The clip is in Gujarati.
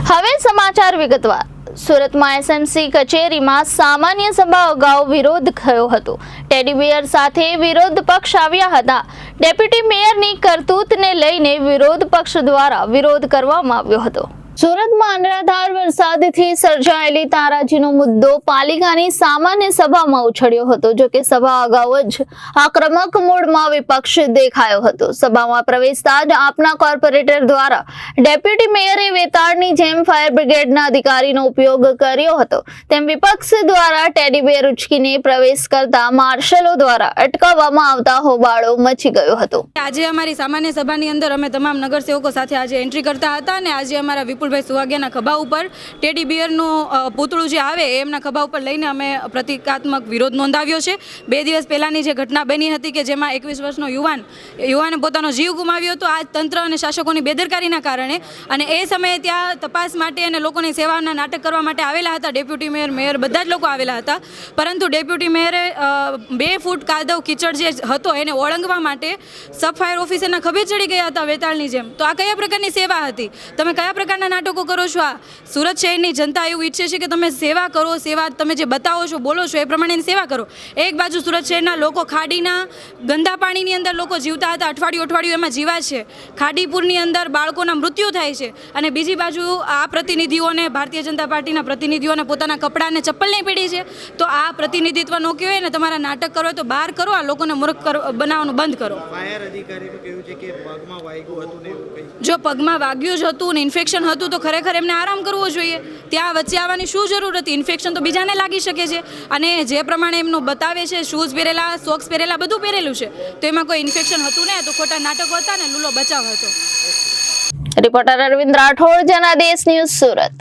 હવે સમાચાર વિગતવાર। સુરતમાં એસએમસી કચેરીમાં સામાન્ય સભા અગાઉ વિરોધ થયો હતો। ટેડી બિયર સાથે વિરોધ પક્ષ આવ્યા હતા। ડેપ્યુટી મેયરની કરતૂતને લઈને વિરોધ પક્ષ દ્વારા વિરોધ કરવામાં આવ્યો હતો। સુરતમાં અનરાધાર વરસાદથી સર્જાયેલી તારાજીનો મુદ્દો પાલિકાની સામાન્ય સભામાં ઉછળ્યો હતો। જો કે સભા અગાઉ જ આક્રમક મૂડમાં વિપક્ષ દેખાયો હતો। સભામાં પ્રવેશતા જ આપના કોર્પોરેટર દ્વારા ડેપ્યુટી મેયરે વેતાળની જેમ ફાયર બ્રિગેડના અધિકારીનો ઉપયોગ કર્યો હતો તેમ વિપક્ષ દ્વારા ટેડી બેર ઉચકીને પ્રવેશ કરતા માર્શલો દ્વારા અટકાવવામાં આવતા હોબાળો મચી ગયો હતો। આજે અમારી સામાન્ય સભાની અંદર અમે તમામ નગરસેવકો સાથે આજે એન્ટ્રી કરતા હતા અને આજે અમારા વિપુલભાઈ સુવાગિયાના ખભા ઉપર ટેડી બિયરનું પૂતળું જે આવે એમના ખભા ઉપર લઈને અમે પ્રતિકાત્મક વિરોધ નોંધાવ્યો છે। 2 દિવસ પહેલાની જે ઘટના બની હતી કે જેમાં 21 વર્ષનો યુવાને પોતાનો જીવ ગુમાવ્યો હતો આ તંત્ર અને શાસકોની બેદરકારીના કારણે। અને એ સમયે ત્યાં તપાસ માટે અને લોકોની સેવાના નાટક કરવા માટે આવેલા હતા ડેપ્યુટી મેયર બધા જ લોકો આવેલા હતા, પરંતુ ડેપ્યુટી મેયરે 2 ફૂટ કાદવ કીચડ જે હતો એને ઓળંગવા માટે સબ ફાયર ઓફિસરના ખભે ચડી ગયા હતા વેતાળની જેમ। તો આ કયા પ્રકારની સેવા હતી? તમે કયા પ્રકારના નાટકો કરો છો? આ સુરત શહેરની જનતા એવું ઈચ્છે છે કે તમે સેવા કરો, સેવા તમે જે બતાવો છો બોલો છો એ પ્રમાણેની સેવા કરો। એક બાજુ સુરત શહેરના લોકો ખાડીના ગંદા પાણીની અંદર લોકો જીવતા હતા, અઠવાડિયું એમાં જીવા છે, ખાડીપુરની અંદર બાળકોના મૃત્યુ થાય છે, અને બીજી બાજુ આ પ્રતિનિધિઓને ભારતીય જનતા પાર્ટીના પ્રતિનિધિઓને પોતાના કપડાં અને ચપ્પલ નહીં પડી છે। તો આ પ્રતિનિધિત્વ ન કહેવાય ને, તમારા નાટક કરો તો બહાર કરો, આ લોકોને મૂર્ખ બનાવવાનું બંધ કરો। ફાયર અધિકારીનું કહેવું છે કે પગમાં વાગ્યું હતું ને એવું કંઈ? જો પગમાં વાગ્યું જ હતું ને ઇન્ફેક્શન હતું તો ખરેખર એમને આરામ કરવો જોઈએ। ત્યાં વચ્ચે આવવાની શું જરૂર હતી? ઇન્ફેક્શન તો બીજાને લાગી શકે છે, અને જે પ્રમાણે એમનું બતાવે છે શૂઝ પહેરેલા, સોક્સ પહેરેલા, બધું પહેરેલું છે, તો એમાં કોઈ ઇન્ફેક્શન હતું ને, તો ખોટા નાટકો હતા ને, લૂલો બચાવ હતો। Reporter Arvind Rathod, Janadesh news, Surat.